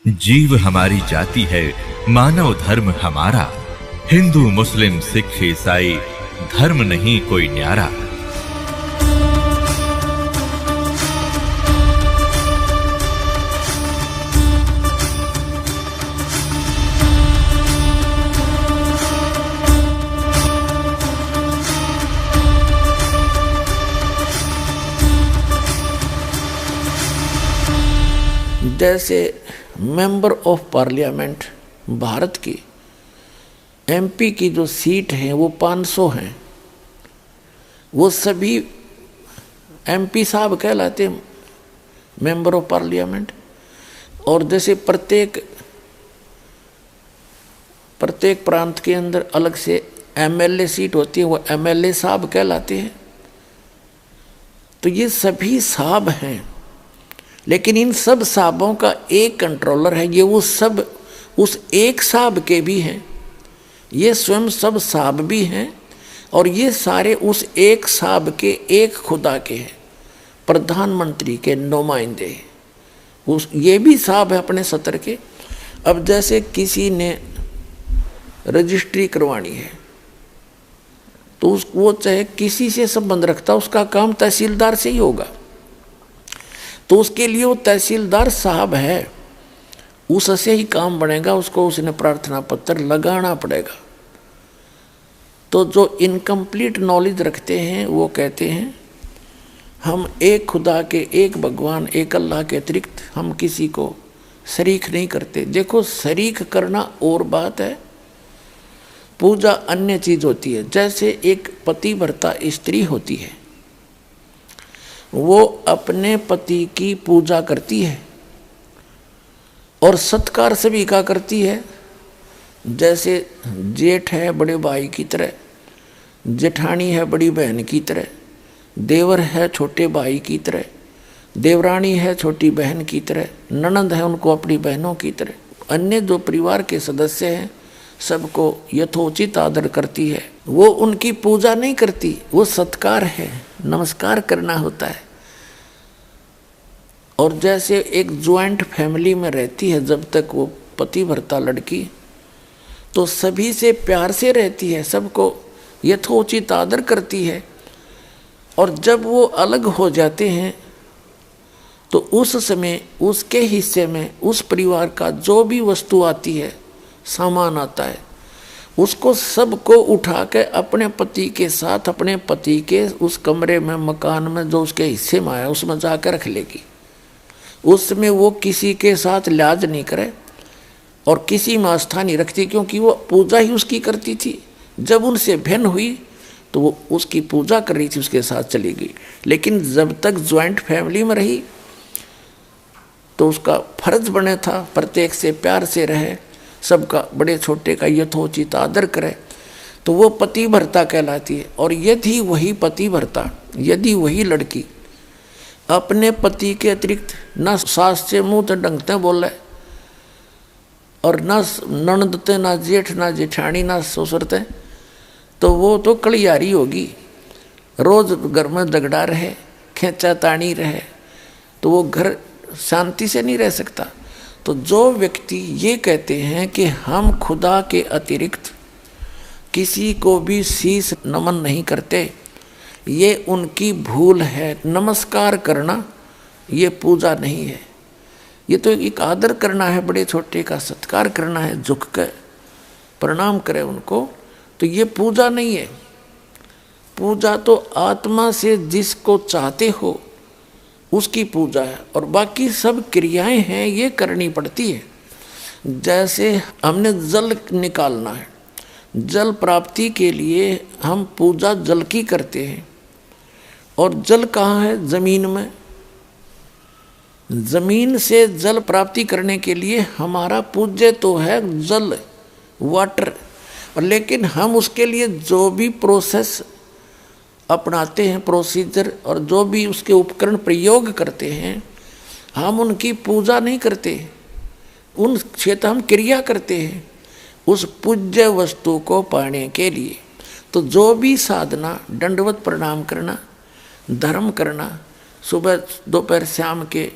जीव हमारी जाति है, मानव धर्म हमारा। हिंदू मुस्लिम सिख ईसाई धर्म नहीं कोई न्यारा। जैसे मेंबर ऑफ पार्लियामेंट भारत की एमपी की जो सीट हैं वो 500 हैं, वो सभी एमपी साहब कहलाते हैं, मेंबर ऑफ पार्लियामेंट। और जैसे प्रत्येक प्रांत के अंदर अलग से एमएलए सीट होती है, वो एमएलए साहब कहलाते हैं। तो ये सभी साहब हैं, लेकिन इन सब साहबों का एक कंट्रोलर है। ये वो सब उस एक साहब के भी हैं, ये स्वयं सब साहब भी हैं, और ये सारे उस एक साहब के, एक खुदा के हैं, प्रधानमंत्री के नुमाइंदे। उस ये भी साहब है अपने सत्र के। अब जैसे किसी ने रजिस्ट्री करवानी है तो वो चाहे किसी से संबंध रखता, उसका काम तहसीलदार से ही होगा। तो उसके लिए वो तहसीलदार साहब है, उससे ही काम बनेगा, उसको उसने प्रार्थना पत्र लगाना पड़ेगा। तो जो इनकम्प्लीट नॉलेज रखते हैं वो कहते हैं हम एक खुदा के, एक भगवान, एक अल्लाह के अतिरिक्त हम किसी को शरीक नहीं करते। देखो, शरीक करना और बात है, पूजा अन्य चीज होती है। जैसे एक पतिव्रता स्त्री होती है, वो अपने पति की पूजा करती है और सत्कार सभी का करती है। जैसे जेठ है बड़े भाई की तरह, जेठानी है बड़ी बहन की तरह, देवर है छोटे भाई की तरह, देवरानी है छोटी बहन की तरह, ननंद है उनको अपनी बहनों की तरह। अन्य जो परिवार के सदस्य हैं सबको यथोचित आदर करती है। वो उनकी पूजा नहीं करती, वो सत्कार है, नमस्कार करना होता है। और जैसे एक ज्वाइंट फैमिली में रहती है जब तक वो पतिव्रता लड़की, तो सभी से प्यार से रहती है, सबको यथोचित आदर करती है। और जब वो अलग हो जाते हैं तो उस समय उसके हिस्से में उस परिवार का जो भी वस्तु आती है, सामान आता है, उसको सबको उठा के अपने पति के साथ, अपने पति के उस कमरे में, मकान में जो उसके हिस्से में आया उसमें जाकर रख लेगी। उसमें वो किसी के साथ लिहाज नहीं करे और किसी में आस्था नहीं रखती, क्योंकि वो पूजा ही उसकी करती थी। जब उनसे भिन्न हुई तो वो उसकी पूजा कर रही थी, उसके साथ चली गई। लेकिन जब तक ज्वाइंट फैमिली में रही तो उसका फर्ज बने था प्रत्येक से प्यार से रहे, सबका, बड़े छोटे का यथोचित आदर करे, तो वो पतिव्रता कहलाती है। और यदि वही पतिव्रता, यदि वही लड़की अपने पति के अतिरिक्त न सास से मुंह तो डंगते बोले, और न ननदते, ना जेठ, ना जेठानी, ना ससुरते, तो वो तो कलियारी होगी, रोज घर में झगड़ा रहे, खेचा तानी रहे, तो वो घर शांति से नहीं रह सकता। तो जो व्यक्ति ये कहते हैं कि हम खुदा के अतिरिक्त किसी को भी शीश नमन नहीं करते, ये उनकी भूल है। नमस्कार करना ये पूजा नहीं है, ये तो एक आदर करना है, बड़े छोटे का सत्कार करना है, झुक कर प्रणाम करे उनको। तो ये पूजा नहीं है। पूजा तो आत्मा से जिसको चाहते हो उसकी पूजा है, और बाकी सब क्रियाएं हैं ये करनी पड़ती है। जैसे हमने जल निकालना है, जल प्राप्ति के लिए हम पूजा जल की करते हैं। और जल कहाँ है? जमीन में। जमीन से जल प्राप्ति करने के लिए हमारा पूज्य तो है जल, वाटर, और लेकिन हम उसके लिए जो भी प्रोसेस अपनाते हैं, प्रोसीजर, और जो भी उसके उपकरण प्रयोग करते हैं, हम उनकी पूजा नहीं करते, उन क्षेत्र हम क्रिया करते हैं उस पूज्य वस्तु को पाने के लिए। तो जो भी साधना, दंडवत प्रणाम करना, धर्म करना, सुबह दोपहर शाम के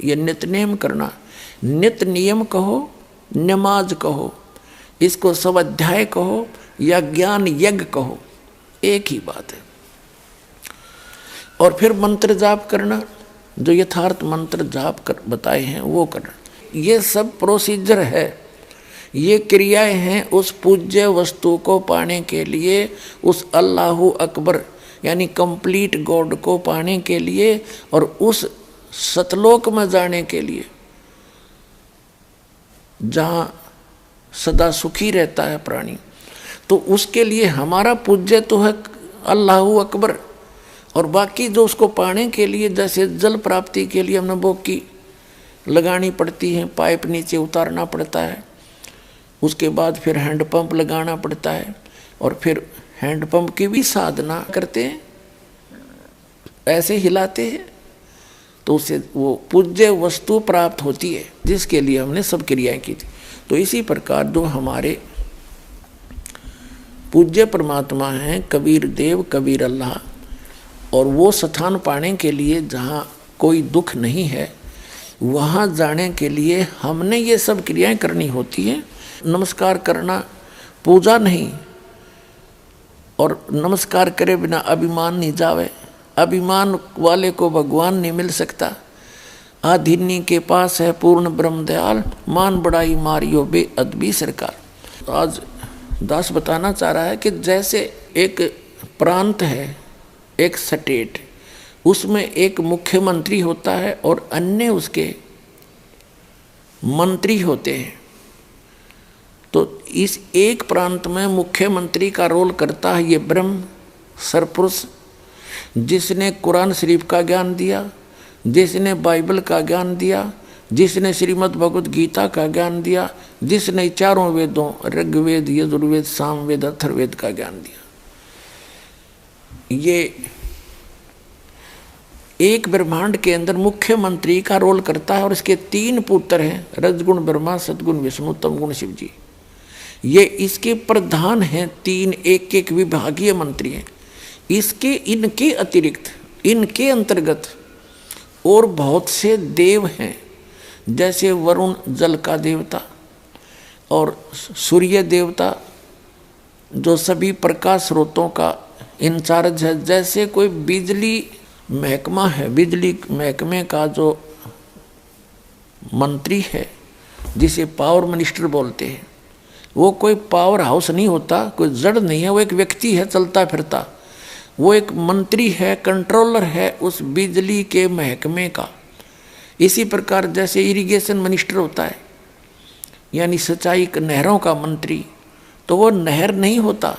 ये नित्यनेम करना, नित्य नियम कहो, नमाज कहो, इसको स्वाध्याय कहो या ज्ञान यज्ञ कहो, एक ही बात है। और फिर मंत्र जाप करना, जो यथार्थ मंत्र जाप कर बताए हैं वो करना। ये सब प्रोसीजर है, ये क्रियाएं हैं उस पूज्य वस्तु को पाने के लिए, उस अल्लाहु अकबर यानी कंप्लीट गॉड को पाने के लिए और उस सतलोक में जाने के लिए जहाँ सदा सुखी रहता है प्राणी। तो उसके लिए हमारा पूज्य तो है अल्लाहु अकबर, और बाकी जो उसको पाने के लिए, जैसे जल प्राप्ति के लिए हमने बोकी लगानी पड़ती है, पाइप नीचे उतारना पड़ता है, उसके बाद फिर हैंडपंप लगाना पड़ता है, और फिर हैंडपंप की भी साधना करते हैं, ऐसे हिलाते हैं, तो उससे वो पूज्य वस्तु प्राप्त होती है जिसके लिए हमने सब क्रियाएं की थी। तो इसी प्रकार जो हमारे पूज्य परमात्मा हैं कबीर देव, कबीर अल्लाह, और वो स्थान पाने के लिए जहाँ कोई दुख नहीं है, वहाँ जाने के लिए हमने ये सब क्रियाएं करनी होती हैं। नमस्कार करना पूजा नहीं, और नमस्कार करे बिना अभिमान नहीं जावे, अभिमान वाले को भगवान नहीं मिल सकता। आधिनी के पास है पूर्ण ब्रह्म दयाल, मान बड़ाई मारियो बे अदबी सरकार। आज दास बताना चाह रहा है कि जैसे एक प्रांत है, एक स्टेट, उसमें एक मुख्यमंत्री होता है और अन्य उसके मंत्री होते हैं। तो इस एक प्रांत में मुख्यमंत्री का रोल करता है ये ब्रह्म सरपुरुष, जिसने कुरान शरीफ का ज्ञान दिया, जिसने बाइबल का ज्ञान दिया, जिसने श्रीमद् भगवद गीता का ज्ञान दिया, जिसने चारों वेदों ऋग्वेद, यजुर्वेद, सामवेद, अथर्ववेद का ज्ञान दिया। ये एक ब्रह्मांड के अंदर मुख्यमंत्री का रोल करता है, और इसके 3 पुत्र हैं, रजगुण ब्रह्मा, सदगुण विष्णु, तमगुण शिव जी। ये इसके प्रधान हैं, 3 एक विभागीय मंत्री हैं। इसके इनके अतिरिक्त, इनके अंतर्गत और बहुत से देव हैं, जैसे वरुण जल का देवता, और सूर्य देवता जो सभी प्रकाश स्रोतों का इंचार्ज है। जैसे कोई बिजली महकमा है, बिजली महकमे का जो मंत्री है, जिसे पावर मिनिस्टर बोलते हैं, वो कोई पावर हाउस नहीं होता, कोई जड़ नहीं है, वो एक व्यक्ति है चलता फिरता, वो एक मंत्री है, कंट्रोलर है उस बिजली के महकमे का। इसी प्रकार जैसे इरिगेशन मिनिस्टर होता है, यानी सिंचाई नहरों का मंत्री, तो वो नहर नहीं होता।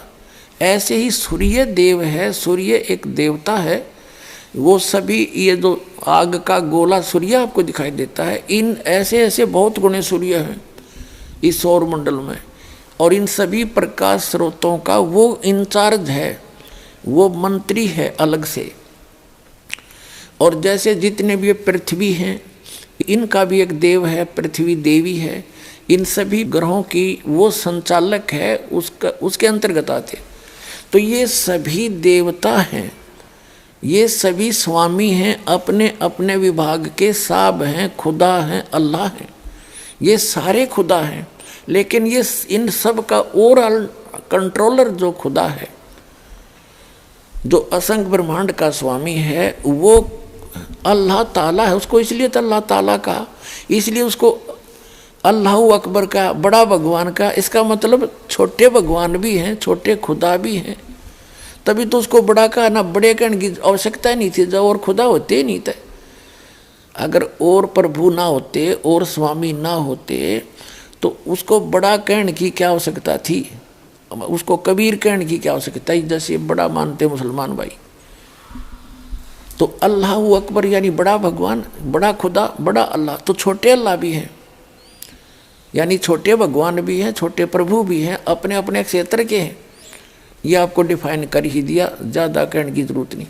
ऐसे ही सूर्य देव है, सूर्य एक देवता है, वो सभी ये जो आग का गोला सूर्य आपको दिखाई देता है, इन ऐसे ऐसे बहुत गुणे सूर्य हैं इस सौर मंडल में, और इन सभी प्रकाश स्रोतों का वो इंचार्ज है, वो मंत्री है अलग से। और जैसे जितने भी पृथ्वी हैं, इनका भी एक देव है, पृथ्वी देवी है, इन सभी ग्रहों की वो संचालक है, उसके अंतर्गत आते। तो ये सभी देवता हैं, ये सभी स्वामी हैं, अपने अपने विभाग के साब हैं, खुदा हैं, अल्लाह हैं, ये सारे खुदा हैं। लेकिन ये इन सब का ओवरऑल कंट्रोलर जो खुदा है, जो असंख्य ब्रह्मांड का स्वामी है, वो अल्लाह ताला है। उसको इसलिए तो अल्लाह ताला का, इसलिए उसको अल्लाहु अकबर का, बड़ा भगवान का। इसका मतलब छोटे भगवान भी हैं, छोटे खुदा भी हैं, तभी तो उसको बड़ा कहा ना। बड़े कहने की आवश्यकता नहीं थी जब और खुदा होते ही नहीं थे। अगर और प्रभु ना होते और स्वामी ना होते तो उसको बड़ा कहने की क्या आवश्यकता थी, उसको कबीर कहने की क्या आवश्यकता है, जैसे बड़ा मानते मुसलमान भाई। तो अल्लाहु अकबर यानी बड़ा भगवान, बड़ा खुदा, बड़ा अल्लाह। तो छोटे अल्लाह भी हैं, यानी छोटे भगवान भी हैं, छोटे प्रभु भी हैं, अपने अपने क्षेत्र के हैं। ये आपको डिफाइन कर ही दिया, ज़्यादा कहने की जरूरत नहीं।